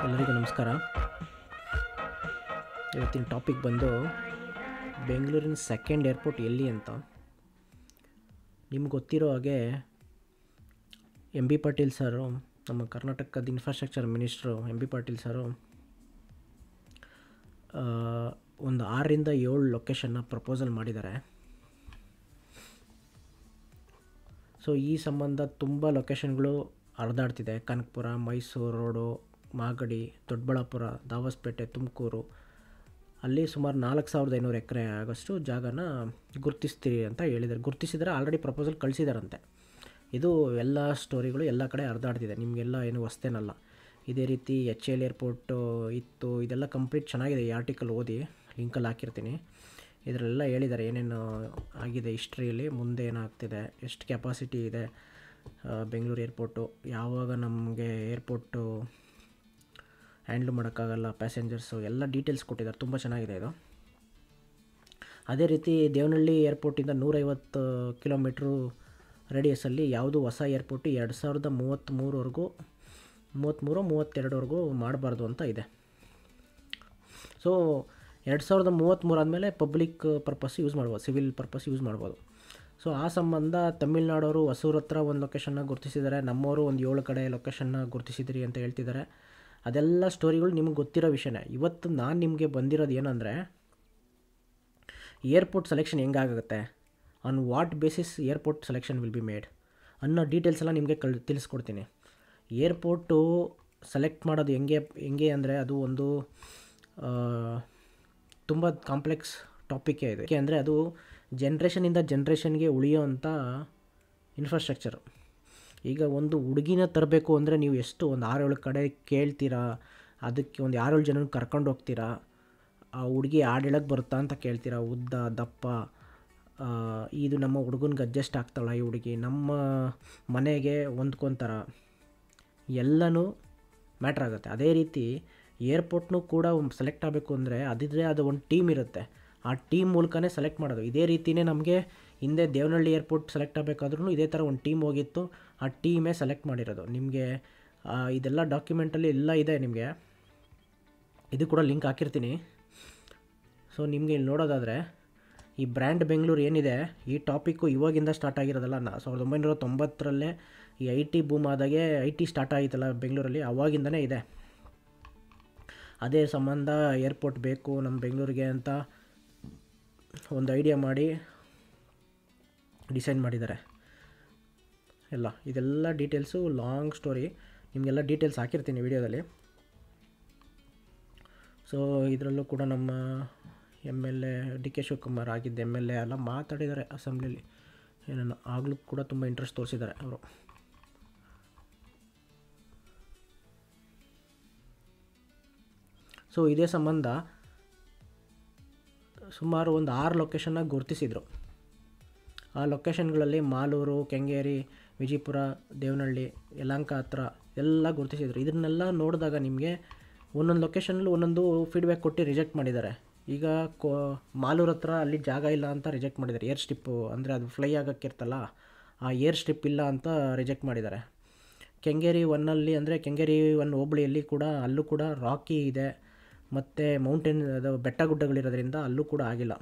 ಎಲ್ಲರಿಗೂ ನಮಸ್ಕಾರ. ಇವತ್ತಿನ ಟಾಪಿಕ್ ಬಂದು ಬೆಂಗಳೂರಿನ ಸೆಕೆಂಡ್ ಏರ್ಪೋರ್ಟ್ ಎಲ್ಲಿ ಅಂತ. ನಿಮ್ಗೆ ಗೊತ್ತಿರೋ ಹಾಗೆ ಎಂ ಬಿ ಪಾಟೀಲ್ ಸರು, ನಮ್ಮ ಕರ್ನಾಟಕದ infrastructure minister M B Patil sir ಒಂದು 6ರಿಂದ 7 ಲೊಕೇಶನ್ನ ಪ್ರಪೋಸಲ್ ಮಾಡಿದ್ದಾರೆ. ಸೊ ಈ ಸಂಬಂಧ ತುಂಬ ಲೊಕೇಶನ್ಗಳು ಹರಿದಾಡ್ತಿದೆ. ಕನಕಪುರ, ಮೈಸೂರು ರೋಡು, ಮಾಗಡಿ, ದೊಡ್ಡಬಳ್ಳಾಪುರ, ದಾಬಸ್ಪೇಟೆ, ತುಮಕೂರು, ಅಲ್ಲಿ ಸುಮಾರು 4,500 ಎಕರೆ ಆಗೋಷ್ಟು ಜಾಗನ ಗುರುತಿಸ್ತೀರಿ ಅಂತ ಹೇಳಿದ್ದಾರೆ. ಗುರುತಿಸಿದರೆ ಆಲ್ರೆಡಿ ಪ್ರಪೋಸಲ್ ಕಳಿಸಿದಾರಂತೆ. ಇದು ಎಲ್ಲ ಸ್ಟೋರಿಗಳು ಎಲ್ಲ ಕಡೆ ಹರಿದಾಡ್ತಿದೆ, ನಿಮಗೆಲ್ಲ ಏನು ಹೊಸ್ತೇನಲ್ಲ. ಇದೇ ರೀತಿ HAL ಏರ್ಪೋರ್ಟು ಇತ್ತು, ಇದೆಲ್ಲ ಕಂಪ್ಲೀಟ್ ಚೆನ್ನಾಗಿದೆ. ಈ ಆರ್ಟಿಕಲ್ ಓದಿ ಲಿಂಕಲ್ಲಿ ಹಾಕಿರ್ತೀನಿ. ಇದರೆಲ್ಲ ಹೇಳಿದ್ದಾರೆ ಏನೇನು ಆಗಿದೆ ಹಿಸ್ಟ್ರಿಯಲ್ಲಿ, ಮುಂದೆ ಏನಾಗ್ತಿದೆ, ಎಷ್ಟು ಕೆಪಾಸಿಟಿ ಇದೆ ಬೆಂಗಳೂರು ಏರ್ಪೋರ್ಟು, ಯಾವಾಗ ನಮಗೆ ಏರ್ಪೋರ್ಟು ಹ್ಯಾಂಡ್ಲ್ ಮಾಡೋಕ್ಕಾಗಲ್ಲ ಪ್ಯಾಸೆಂಜರ್ಸು, ಎಲ್ಲ ಡೀಟೇಲ್ಸ್ ಕೊಟ್ಟಿದ್ದಾರೆ. ತುಂಬ ಚೆನ್ನಾಗಿದೆ ಇದು. ಅದೇ ರೀತಿ ದೇವನಹಳ್ಳಿ ಏರ್ಪೋರ್ಟಿಂದ 150 ಕಿಲೋಮೀಟ್ರು ರೇಡಿಯಸಲ್ಲಿ ಯಾವುದು ಹೊಸ ಏರ್ಪೋರ್ಟು 2033ವರೆಗೂ 32ವರೆಗೂ ಮಾಡಬಾರ್ದು ಅಂತ ಇದೆ. ಸೊ 2033 ಆದಮೇಲೆ ಪಬ್ಲಿಕ್ ಪರ್ಪಸ್ ಯೂಸ್ ಮಾಡ್ಬೋದು, ಸಿವಿಲ್ ಪರ್ಪಸ್ ಯೂಸ್ ಮಾಡ್ಬೋದು. ಸೊ ಆ ಸಂಬಂಧ ತಮಿಳ್ನಾಡವರು ಹೊಸೂರು ಹತ್ರ ಒಂದು ಲೊಕೇಶನ್ನ ಗುರುತಿಸಿದ್ದಾರೆ, ನಮ್ಮವರು ಒಂದು 7 ಕಡೆ ಲೊಕೇಶನ್ನ ಗುರುತಿಸಿದ್ರಿ ಅಂತ ಹೇಳ್ತಿದ್ದಾರೆ. ಅದೆಲ್ಲ ಸ್ಟೋರಿಗಳು ನಿಮ್ಗೆ ಗೊತ್ತಿರೋ ವಿಷಯನೇ. ಇವತ್ತು ನಾನು ನಿಮಗೆ ಬಂದಿರೋದು ಏನಂದರೆ, ಏರ್ಪೋರ್ಟ್ ಸೆಲೆಕ್ಷನ್ ಹೆಂಗಾಗುತ್ತೆ, on what basis airport selection will be made ಅನ್ನೋ ಡೀಟೇಲ್ಸ್ ಎಲ್ಲ ನಿಮಗೆ ತಿಳಿಸ್ಕೊಡ್ತೀನಿ. ಏರ್ಪೋರ್ಟು ಸೆಲೆಕ್ಟ್ ಮಾಡೋದು ಹೆಂಗೆ ಅಂದರೆ, ಅದು ಒಂದು ತುಂಬ ಕಾಂಪ್ಲೆಕ್ಸ್ ಟಾಪಿಕ್ಕೇ ಇದೆ. ಏಕೆ ಅಂದರೆ ಅದು ಜನ್ರೇಷನಿಂದ ಜನ್ರೇಷನ್ಗೆ ಉಳಿಯೋವಂಥ ಇನ್ಫ್ರಾಸ್ಟ್ರಕ್ಚರು. ಈಗ ಒಂದು ಹುಡುಗಿನ ತರಬೇಕು ಅಂದರೆ ನೀವು ಎಷ್ಟು ಒಂದು 6-7 ಕಡೆ ಕೇಳ್ತೀರಾ, ಅದಕ್ಕೆ ಒಂದು 6-7 ಜನನ ಕರ್ಕೊಂಡು ಹೋಗ್ತೀರಾ. ಆ ಹುಡುಗಿ ಹಾಡು ಹೇಳೋಕ್ಕೆ ಬರುತ್ತಾ ಅಂತ ಕೇಳ್ತೀರಾ, ಉದ್ದ ದಪ್ಪ, ಇದು ನಮ್ಮ ಹುಡುಗನಿಗೆ ಅಡ್ಜಸ್ಟ್ ಆಗ್ತಾಳ ಈ ಹುಡುಗಿ, ನಮ್ಮ ಮನೆಗೆ ಹೊಂದ್ಕೊತಾರ, ಎಲ್ಲನೂ ಮ್ಯಾಟ್ರ್ ಆಗುತ್ತೆ. ಅದೇ ರೀತಿ ಏರ್ಪೋರ್ಟ್ನೂ ಕೂಡ ಸೆಲೆಕ್ಟ್ ಆಗಬೇಕು ಅಂದರೆ ಅದಿದ್ರೆ ಅದು ಒಂದು ಟೀಮ್ ಇರುತ್ತೆ, ಆ ಟೀಮ್ ಮೂಲಕನೇ ಸೆಲೆಕ್ಟ್ ಮಾಡೋದು. ಇದೇ ರೀತಿಯೇ ನಮಗೆ ಹಿಂದೆ ದೇವನಹಳ್ಳಿ ಏರ್ಪೋರ್ಟ್ ಸೆಲೆಕ್ಟ್ ಆಗಬೇಕಾದ್ರೂ ಇದೇ ಥರ ಒಂದು ಟೀಮ್ ಹೋಗಿತ್ತು, ಆ ಟೀಮೇ ಸೆಲೆಕ್ಟ್ ಮಾಡಿರೋದು. ನಿಮಗೆ ಇದೆಲ್ಲ ಡಾಕ್ಯುಮೆಂಟಲ್ಲಿ ಎಲ್ಲ ಇದೆ, ನಿಮಗೆ ಇದು ಕೂಡ ಲಿಂಕ್ ಹಾಕಿರ್ತೀನಿ. ಸೊ ನಿಮಗೆ ಇಲ್ಲಿ ನೋಡೋದಾದರೆ, ಈ ಬ್ರ್ಯಾಂಡ್ ಬೆಂಗಳೂರು ಏನಿದೆ, ಈ ಟಾಪಿಕ್ಕು ಇವಾಗಿಂದ ಸ್ಟಾರ್ಟ್ ಆಗಿರೋದಲ್ಲ. 1990ರಲ್ಲೇ ಈ IT ಬೂಮ್ ಆದಾಗೆ IT ಸ್ಟಾರ್ಟ್ ಆಗಿತ್ತಲ್ಲ ಬೆಂಗಳೂರಲ್ಲಿ, ಅವಾಗಿಂದನೇ ಇದೆ. ಅದೇ ಸಂಬಂಧ ಏರ್ಪೋರ್ಟ್ ಬೇಕು ನಮ್ಮ ಬೆಂಗಳೂರಿಗೆ ಅಂತ ಒಂದು ಐಡಿಯಾ ಮಾಡಿ ಡಿಸೈನ್ ಮಾಡಿದ್ದಾರೆ ಎಲ್ಲ. ಇದೆಲ್ಲ ಡೀಟೇಲ್ಸು ಲಾಂಗ್ ಸ್ಟೋರಿ, ನಿಮಗೆಲ್ಲ ಡೀಟೇಲ್ಸ್ ಹಾಕಿರ್ತೀನಿ ವಿಡಿಯೋದಲ್ಲಿ. ಸೊ ಇದರಲ್ಲೂ ಕೂಡ ನಮ್ಮ MLA DK ಶಿವಕುಮಾರ್ ಆಗಿದ್ದ MLA ಎಲ್ಲ ಮಾತಾಡಿದ್ದಾರೆ ಅಸೆಂಬ್ಲಿಲಿ, ಏನೋ ಆಗಲೂ ಕೂಡ ತುಂಬ ಇಂಟ್ರೆಸ್ಟ್ ತೋರಿಸಿದ್ದಾರೆ ಅವರು. ಸೊ ಇದೇ ಸಂಬಂಧ ಸುಮಾರು ಒಂದು 6 ಲೊಕೇಶನ್ನ ಗುರುತಿಸಿದರು. ಆ ಲೊಕೇಶನ್ಗಳಲ್ಲಿ ಮಾಲೂರು, ಕೆಂಗೇರಿ, ವಿಜಯಪುರ, ದೇವನಹಳ್ಳಿ, ಯಲಹಂಕ ಹತ್ರ ಎಲ್ಲ ಗುರುತಿಸಿದರು. ಇದನ್ನೆಲ್ಲ ನೋಡಿದಾಗ ನಿಮಗೆ ಒಂದೊಂದು ಲೊಕೇಶನಲ್ಲಿ ಒಂದೊಂದು ಫೀಡ್ಬ್ಯಾಕ್ ಕೊಟ್ಟು ರಿಜೆಕ್ಟ್ ಮಾಡಿದ್ದಾರೆ. ಈಗ ಮಾಲೂರು ಹತ್ರ ಅಲ್ಲಿ ಜಾಗ ಇಲ್ಲ ಅಂತ ರಿಜೆಕ್ಟ್ ಮಾಡಿದ್ದಾರೆ. ಏರ್ ಸ್ಟ್ರಿಪ್ಪು ಅಂದರೆ ಅದು ಫ್ಲೈ ಆಗೋಕ್ಕಿರ್ತಲ್ಲ, ಆ ಏರ್ ಸ್ಟ್ರಿಪ್ ಇಲ್ಲ ಅಂತ ರಿಜೆಕ್ಟ್ ಮಾಡಿದ್ದಾರೆ. ಕೆಂಗೇರಿ 1 ಅಂದರೆ ಕೆಂಗೇರಿ 1 ಹೋಬಳಿಯಲ್ಲಿ ಕೂಡ ಅಲ್ಲೂ ಕೂಡ ರಾಕಿ ಇದೆ, ಮತ್ತು ಮೌಂಟೇನ್ ಅದು ಬೆಟ್ಟ ಗುಡ್ಡಗಳಿರೋದ್ರಿಂದ ಅಲ್ಲೂ ಕೂಡ ಆಗಿಲ್ಲ.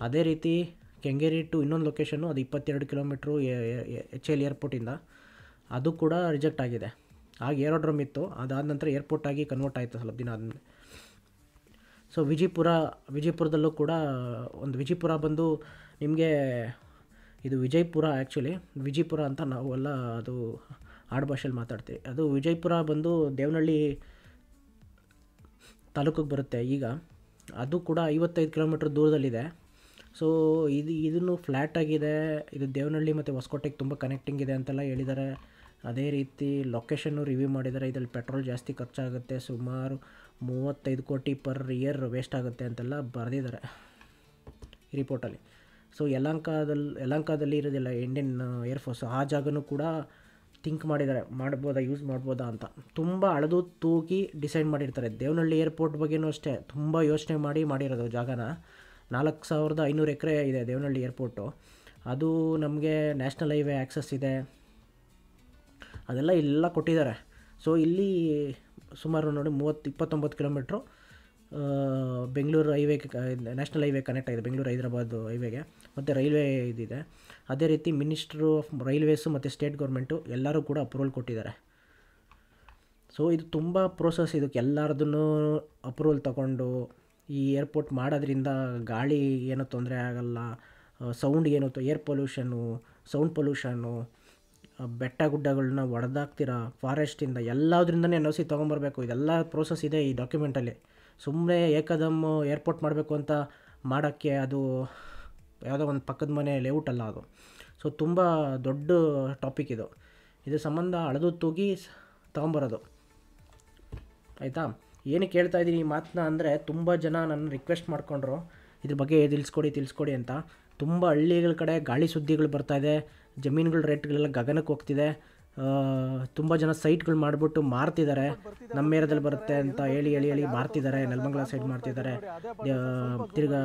ಅದೇ ರೀತಿ ಕೆಂಗೇರಿ ಟು ಇನ್ನೊಂದು ಲೊಕೇಶನ್ನು, ಅದು 22 ಕಿಲೋಮೀಟ್ರು HAL ಏರ್ಪೋರ್ಟಿಂದ, ಅದು ಕೂಡ ರಿಜೆಕ್ಟ್ ಆಗಿದೆ. ಆಗ ಏರೋಡ್ರಮ್ ಇತ್ತು, ಅದಾದ ನಂತರ ಏರ್ಪೋರ್ಟ್ ಆಗಿ ಕನ್ವರ್ಟ್ ಆಯಿತು ಸ್ವಲ್ಪ ದಿನ ಆದಮೇಲೆ. ಸೊ ವಿಜಯಪುರದಲ್ಲೂ ಕೂಡ ಒಂದು, ವಿಜಯಪುರ ಬಂದು ನಿಮಗೆ ಇದು ವಿಜಯಪುರ, ಆ್ಯಕ್ಚುಲಿ ವಿಜಯಪುರ ಅಂತ ನಾವೆಲ್ಲ ಅದು ಆಡುಭಾಷೆಯಲ್ಲಿ ಮಾತಾಡ್ತೀವಿ. ಅದು ವಿಜಯಪುರ ಬಂದು ದೇವನಹಳ್ಳಿ ತಾಲೂಕಿಗೆ ಬರುತ್ತೆ. ಈಗ ಅದು ಕೂಡ 55 ಕಿಲೋಮೀಟ್ರ್ ದೂರದಲ್ಲಿದೆ. ಸೊ ಇದನ್ನು ಫ್ಲ್ಯಾಟ್ ಆಗಿದೆ, ಇದು ದೇವನಹಳ್ಳಿ ಮತ್ತು ಹೊಸಕೋಟೆಗೆ ತುಂಬ ಕನೆಕ್ಟಿಂಗ್ ಇದೆ ಅಂತೆಲ್ಲ ಹೇಳಿದ್ದಾರೆ. ಅದೇ ರೀತಿ ಲೊಕೇಶನ್ನು ರಿವ್ಯೂ ಮಾಡಿದ್ದಾರೆ. ಇದರಲ್ಲಿ ಪೆಟ್ರೋಲ್ ಜಾಸ್ತಿ ಖರ್ಚಾಗುತ್ತೆ, ಸುಮಾರು 35 ಕೋಟಿ ಪರ್ ಇಯರ್ ವೇಸ್ಟ್ ಆಗುತ್ತೆ ಅಂತೆಲ್ಲ ಬರೆದಿದ್ದಾರೆ ಈ ರಿಪೋರ್ಟಲ್ಲಿ. ಸೊ ಯಲಹಂಕದಲ್ಲಿ ಇರೋದಿಲ್ಲ ಇಂಡಿಯನ್ ಏರ್ಫೋರ್ಸ್, ಆ ಜಾಗನೂ ಕೂಡ ಥಿಂಕ್ ಮಾಡಿದ್ದಾರೆ, ಯೂಸ್ ಮಾಡ್ಬೋದಾ ಅಂತ. ತುಂಬ ಅಳೆದು ತೂಗಿ ಡಿಸೈಡ್ ಮಾಡಿರ್ತಾರೆ. ದೇವನಹಳ್ಳಿ ಏರ್ಪೋರ್ಟ್ ಬಗ್ಗೆಯೂ ಅಷ್ಟೇ ತುಂಬ ಯೋಚನೆ ಮಾಡಿರೋದು ಜಾಗನ. 4,500 ಎಕರೆ ಇದೆ ದೇವನಹಳ್ಳಿ ಏರ್ಪೋರ್ಟು. ಅದು ನಮಗೆ ನ್ಯಾಷನಲ್ ಹೈವೇ ಆ್ಯಕ್ಸಸ್ ಇದೆ, ಅದೆಲ್ಲ ಇಲ್ಲೆಲ್ಲ ಕೊಟ್ಟಿದ್ದಾರೆ. ಸೊ ಇಲ್ಲಿ ಸುಮಾರು ನೋಡಿ 29 ಕಿಲೋಮೀಟ್ರು ಬೆಂಗಳೂರು ಹೈವೇಗೆ ನ್ಯಾಷನಲ್ ಹೈವೇ ಕನೆಕ್ಟ್ ಆಗಿದೆ, ಬೆಂಗಳೂರು ಹೈದರಾಬಾದ್ ಹೈವೇಗೆ, ಮತ್ತು ರೈಲ್ವೆ ಇದಿದೆ. ಅದೇ ರೀತಿ ಮಿನಿಸ್ಟ್ರು ಆಫ್ ರೈಲ್ವೇಸು ಮತ್ತು ಸ್ಟೇಟ್ ಗೌರ್ಮೆಂಟು ಎಲ್ಲರೂ ಕೂಡ ಅಪ್ರೂವಲ್ ಕೊಟ್ಟಿದ್ದಾರೆ. ಸೊ ಇದು ತುಂಬ ಪ್ರೋಸೆಸ್, ಇದಕ್ಕೆ ಎಲ್ಲರದನ್ನು ಅಪ್ರೂವಲ್ ತಗೊಂಡು ಈ ಏರ್ಪೋರ್ಟ್ ಮಾಡೋದ್ರಿಂದ ಗಾಳಿ ಏನೂ ತೊಂದರೆ ಆಗಲ್ಲ, ಸೌಂಡ್ ಏನು ಏರ್ ಪೊಲ್ಯೂಷನ್ನು, ಸೌಂಡ್ ಪೊಲ್ಯೂಷನ್ನು, ಬೆಟ್ಟ ಗುಡ್ಡಗಳನ್ನ ಒಡೆದಾಕ್ತಿರ ಫಾರೆಸ್ಟಿಂದ ಎಲ್ಲದ್ರಿಂದನೇ NOC ತೊಗೊಂಬರ್ಬೇಕು. ಇದೆಲ್ಲ ಪ್ರೋಸೆಸ್ ಇದೆ ಈ ಡಾಕ್ಯುಮೆಂಟಲ್ಲಿ. ಸುಮ್ಮನೆ ಏಕದಮ್ ಏರ್ಪೋರ್ಟ್ ಮಾಡಬೇಕು ಅಂತ ಮಾಡೋಕ್ಕೆ ಅದು ಯಾವುದೋ ಒಂದು ಪಕ್ಕದ ಮನೆ ಲೇಔಟ್ ಅಲ್ಲ ಅದು. ಸೊ ತುಂಬ ದೊಡ್ಡ ಟಾಪಿಕ್ ಇದು. ಇದ್ರ ಸಂಬಂಧ ಅಳೆದು ತೂಗಿ ತೊಗೊಂಬರೋದು, ಆಯಿತಾ. ಏನಕ್ಕೆ ಹೇಳ್ತಾ ಇದ್ದೀನಿ ಈ ಮಾತನ್ನ ಅಂದರೆ, ತುಂಬ ಜನ ನನ್ನ ರಿಕ್ವೆಸ್ಟ್ ಮಾಡಿಕೊಂಡ್ರು ಇದ್ರ ಬಗ್ಗೆ ತಿಳಿಸ್ಕೊಡಿ ಅಂತ. ತುಂಬ ಹಳ್ಳಿಗಳ ಕಡೆ ಗಾಳಿ ಸುದ್ದಿಗಳು ಬರ್ತಾಯಿದೆ, ಜಮೀನುಗಳ ರೇಟ್ಗಳೆಲ್ಲ ಗಗನಕ್ಕೆ ಹೋಗ್ತಿದೆ. ತುಂಬ ಜನ ಸೈಟ್ಗಳು ಮಾಡಿಬಿಟ್ಟು ಮಾರ್ತಿದ್ದಾರೆ, ನಮ್ಮ ಏರಿಯಾದಲ್ಲಿ ಬರುತ್ತೆ ಅಂತ ಹೇಳಿ ಮಾರ್ತಿದ್ದಾರೆ. ನೆಲಮಂಗಲ ಸೈಡ್ ಮಾರ್ತಿದ್ದಾರೆ, ತಿರ್ಗಾ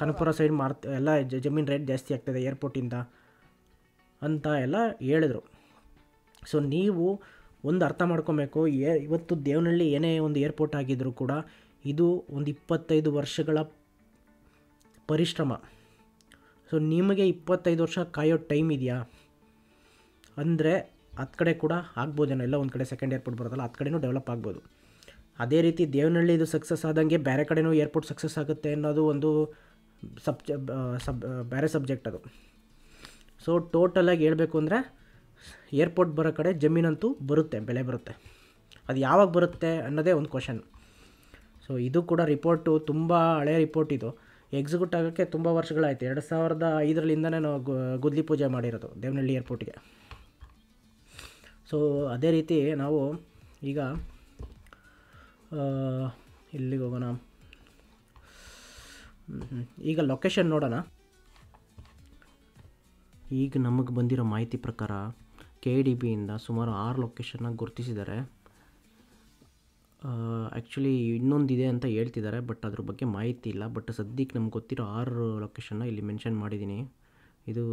ಕನಕಪುರ ಸೈಡ್ ಎಲ್ಲ ಜಮೀನು ರೇಟ್ ಜಾಸ್ತಿ ಆಗ್ತಾಯಿದೆ ಏರ್ಪೋರ್ಟಿಂದ ಅಂತ ಎಲ್ಲ ಹೇಳಿದ್ರು. ಸೊ ನೀವು ಒಂದು ಅರ್ಥ ಮಾಡ್ಕೊಬೇಕು, ಇವತ್ತು ದೇವನಹಳ್ಳಿ ಏನೇ ಒಂದು ಏರ್ಪೋರ್ಟ್ ಆಗಿದ್ದರೂ ಕೂಡ ಇದು ಒಂದು 25 ವರ್ಷಗಳ ಪರಿಶ್ರಮ. ಸೊ ನಿಮಗೆ 25 ವರ್ಷ ಕಾಯೋ ಟೈಮ್ ಇದೆಯಾ ಅಂದರೆ ಹತ್ತು ಕಡೆ ಕೂಡ ಆಗ್ಬೋದೇನೋ, ಎಲ್ಲ ಒಂದು ಕಡೆ ಸೆಕೆಂಡ್ ಏರ್ಪೋರ್ಟ್ ಬರೋದಲ್ಲ, ಹತ್ತು ಕಡೆನೂ ಡೆವಲಪ್ ಆಗ್ಬೋದು. ಅದೇ ರೀತಿ ದೇವನಹಳ್ಳಿ ಇದು ಸಕ್ಸಸ್ ಆದಂಗೆ ಬೇರೆ ಕಡೆನೂ ಏರ್ಪೋರ್ಟ್ ಸಕ್ಸಸ್ ಆಗುತ್ತೆ ಅನ್ನೋದು ಒಂದು ಬೇರೆ ಸಬ್ಜೆಕ್ಟ್ ಅದು. ಸೊ ಟೋಟಲಾಗಿ ಹೇಳಬೇಕು ಅಂದರೆ ಏರ್ಪೋರ್ಟ್ ಬರೋ ಕಡೆ ಜಮೀನಂತೂ ಬರುತ್ತೆ, ಬೆಲೆ ಬರುತ್ತೆ. ಅದು ಯಾವಾಗ ಬರುತ್ತೆ ಅನ್ನೋದೇ ಒಂದು ಕ್ವಶನ್. ಸೊ ಇದು ಕೂಡ ರಿಪೋರ್ಟು ತುಂಬ ಹಳೆಯ ರಿಪೋರ್ಟ್. ಇದು ಎಕ್ಸಿಕ್ಯೂಟ್ ಆಗೋಕ್ಕೆ ತುಂಬ ವರ್ಷಗಳಾಯಿತು. 2005 ನಾವು ಗುದ್ಲಿ ಪೂಜೆ ಮಾಡಿರೋದು ದೇವನಹಳ್ಳಿ ಏರ್ಪೋರ್ಟ್ಗೆ. ಸೊ ಅದೇ ರೀತಿ ನಾವು ಈಗ ಇಲ್ಲಿಗೆ ಹೋಗೋಣ. ಈಗ ಲೊಕೇಶನ್ ನೋಡೋಣ. ಈಗ ನಮಗೆ ಬಂದಿರೋ ಮಾಹಿತಿ ಪ್ರಕಾರ KDBಯಿಂದ ಸುಮಾರು 6 ಲೊಕೇಶನ್ನ ಗುರುತಿಸಿದ್ದಾರೆ. ಆ್ಯಕ್ಚುಲಿ ಇನ್ನೊಂದಿದೆ ಅಂತ ಹೇಳ್ತಿದ್ದಾರೆ, ಬಟ್ ಅದ್ರ ಬಗ್ಗೆ ಮಾಹಿತಿ ಇಲ್ಲ. ಬಟ್ ಸದ್ಯಕ್ಕೆ ನಮ್ಗೆ ಗೊತ್ತಿರೋ 6 ಲೊಕೇಶನ್ನ ಇಲ್ಲಿ ಮೆನ್ಷನ್ ಮಾಡಿದ್ದೀನಿ. ಇದು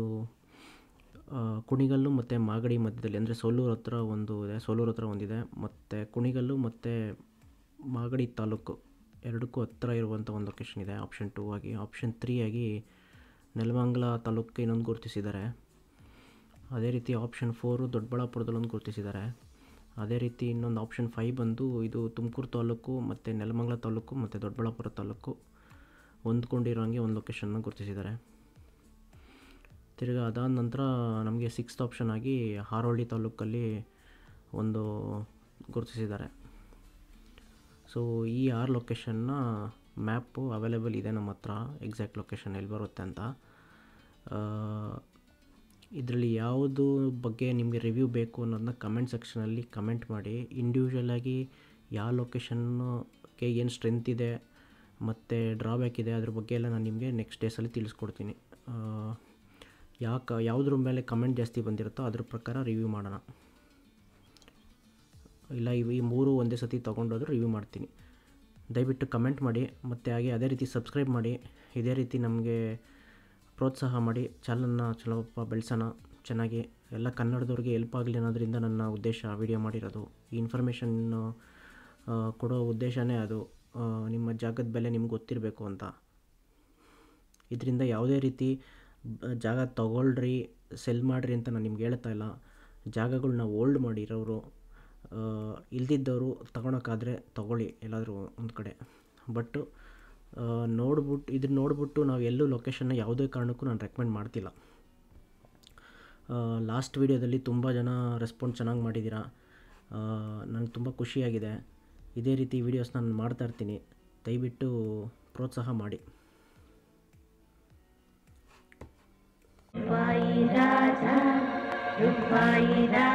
ಕುಣಿಗಲ್ಲು ಮತ್ತು ಮಾಗಡಿ ಮಧ್ಯದಲ್ಲಿ, ಅಂದರೆ ಸೋಲೂರು ಹತ್ರ ಒಂದಿದೆ, ಮತ್ತು ಕುಣಿಗಲ್ಲು ಮತ್ತು ಮಾಗಡಿ ತಾಲೂಕು ಎರಡಕ್ಕೂ ಹತ್ತಿರ ಇರುವಂಥ ಒಂದು ಲೊಕೇಶನ್ ಇದೆ ಆಪ್ಷನ್ 2 ಆಗಿ. ಆಪ್ಷನ್ 3 ಆಗಿ ನೆಲಮಂಗಲ ತಾಲೂಕಿಗೆ ಇನ್ನೊಂದು ಗುರುತಿಸಿದ್ದಾರೆ. ಅದೇ ರೀತಿ ಆಪ್ಷನ್ 4 ದೊಡ್ಡಬಳ್ಳಾಪುರದಲ್ಲೊಂದು ಗುರುತಿಸಿದ್ದಾರೆ. ಅದೇ ರೀತಿ ಇನ್ನೊಂದು ಆಪ್ಷನ್ 5 ಬಂದು ಇದು ತುಮಕೂರು ತಾಲೂಕು ಮತ್ತು ನೆಲಮಂಗಲ ತಾಲೂಕು ಮತ್ತು ದೊಡ್ಡಬಳ್ಳಾಪುರ ತಾಲೂಕು ಹೊಂದ್ಕೊಂಡಿರೋಂಗೆ ಒಂದು ಲೊಕೇಶನ್ನ ಗುರುತಿಸಿದ್ದಾರೆ. ತಿರ್ಗಿ ಅದಾದ ನಂತರ ನಮಗೆ 6th ಆಪ್ಷನ್ ಆಗಿ ಹಾರೋಹಳ್ಳಿ ತಾಲೂಕಲ್ಲಿ ಒಂದು ಗುರುತಿಸಿದ್ದಾರೆ. ಸೊ ಈ 6 ಲೊಕೇಶನ್ನ ಮ್ಯಾಪು ಅವೈಲೇಬಲ್ ಇದೆ ನಮ್ಮ ಹತ್ರ, ಎಕ್ಸಾಕ್ಟ್ ಲೊಕೇಶನ್ ಎಲ್ಲಿ ಬರುತ್ತೆ ಅಂತ. ಇದರಲ್ಲಿ ಯಾವುದು ಬಗ್ಗೆ ನಿಮಗೆ ರಿವ್ಯೂ ಬೇಕು ಅನ್ನೋದನ್ನ ಕಮೆಂಟ್ ಸೆಕ್ಷನಲ್ಲಿ ಕಮೆಂಟ್ ಮಾಡಿ. ಇಂಡಿವಿಜುವಲಾಗಿ ಯಾವ ಲೊಕೇಶನ್ಗೆ ಏನು ಸ್ಟ್ರೆಂತ್ ಇದೆ ಮತ್ತು ಡ್ರಾಬ್ಯಾಕ್ ಇದೆ ಅದ್ರ ಬಗ್ಗೆ ಎಲ್ಲ ನಾನು ನಿಮಗೆ ನೆಕ್ಸ್ಟ್ ಡೇಸಲ್ಲಿ ತಿಳಿಸ್ಕೊಡ್ತೀನಿ. ಯಾವುದ್ರ ಮೇಲೆ ಕಮೆಂಟ್ ಜಾಸ್ತಿ ಬಂದಿರುತ್ತೋ ಅದ್ರ ಪ್ರಕಾರ ರಿವ್ಯೂ ಮಾಡೋಣ. ಇಲ್ಲ ಈ 3 ಒಂದೇ ಸತಿ ತೊಗೊಂಡೋದ್ರೂ ರಿವ್ಯೂ ಮಾಡ್ತೀನಿ. ದಯವಿಟ್ಟು ಕಮೆಂಟ್ ಮಾಡಿ, ಮತ್ತು ಹಾಗೆ ಅದೇ ರೀತಿ ಸಬ್ಸ್ಕ್ರೈಬ್ ಮಾಡಿ. ಇದೇ ರೀತಿ ನಮಗೆ ಪ್ರೋತ್ಸಾಹ ಮಾಡಿ, ಚಾನಲ್ನ ಸ್ವಲ್ಪ ಬೆಳೆಸೋಣ ಚೆನ್ನಾಗಿ. ಎಲ್ಲ ಕನ್ನಡದವ್ರಿಗೆ ಹೆಲ್ಪ್ ಆಗಲಿ ಅನ್ನೋದ್ರಿಂದ ನನ್ನ ಉದ್ದೇಶ ವಿಡಿಯೋ ಮಾಡಿರೋದು. ಈ ಇನ್ಫಾರ್ಮೇಷನ್ ಕೊಡೋ ಉದ್ದೇಶನೇ ಅದು, ನಿಮ್ಮ ಜಾಗದ ಬೆಲೆ ನಿಮ್ಗೆ ಗೊತ್ತಿರಬೇಕು ಅಂತ. ಇದರಿಂದ ಯಾವುದೇ ರೀತಿ ಜಾಗ ತೊಗೊಳ್ರಿ, ಸೆಲ್ ಮಾಡಿರಿ ಅಂತ ನಾನು ನಿಮ್ಗೆ ಹೇಳ್ತಾ ಇಲ್ಲ. ಜಾಗಗಳನ್ನ ಹೋಲ್ಡ್ ಮಾಡಿರೋರು, ಇಲ್ದಿದ್ದವರು ತೊಗೊಳಕ್ಕಾದರೆ ತೊಗೊಳ್ಳಿ ಎಲ್ಲಾದರೂ ಒಂದು ಕಡೆ. ಬಟ್ ನೋಡ್ಬಿಟ್ಟು ನಾವು ಎಲ್ಲೂ ಲೊಕೇಶನ್ನ ಯಾವುದೇ ಕಾರಣಕ್ಕೂ ನಾನು ರೆಕಮೆಂಡ್ ಮಾಡ್ತಿಲ್ಲ. ಲಾಸ್ಟ್ ವೀಡಿಯೋದಲ್ಲಿ ತುಂಬ ಜನ ರೆಸ್ಪಾನ್ಸ್ ಚೆನ್ನಾಗಿ ಮಾಡಿದ್ದೀರಾ, ನನಗೆ ತುಂಬ ಖುಷಿಯಾಗಿದೆ. ಇದೇ ರೀತಿ ವೀಡಿಯೋಸ್ ನಾನು ಮಾಡ್ತಾಯಿರ್ತೀನಿ, ದಯವಿಟ್ಟು ಪ್ರೋತ್ಸಾಹ ಮಾಡಿ. Rupai Raja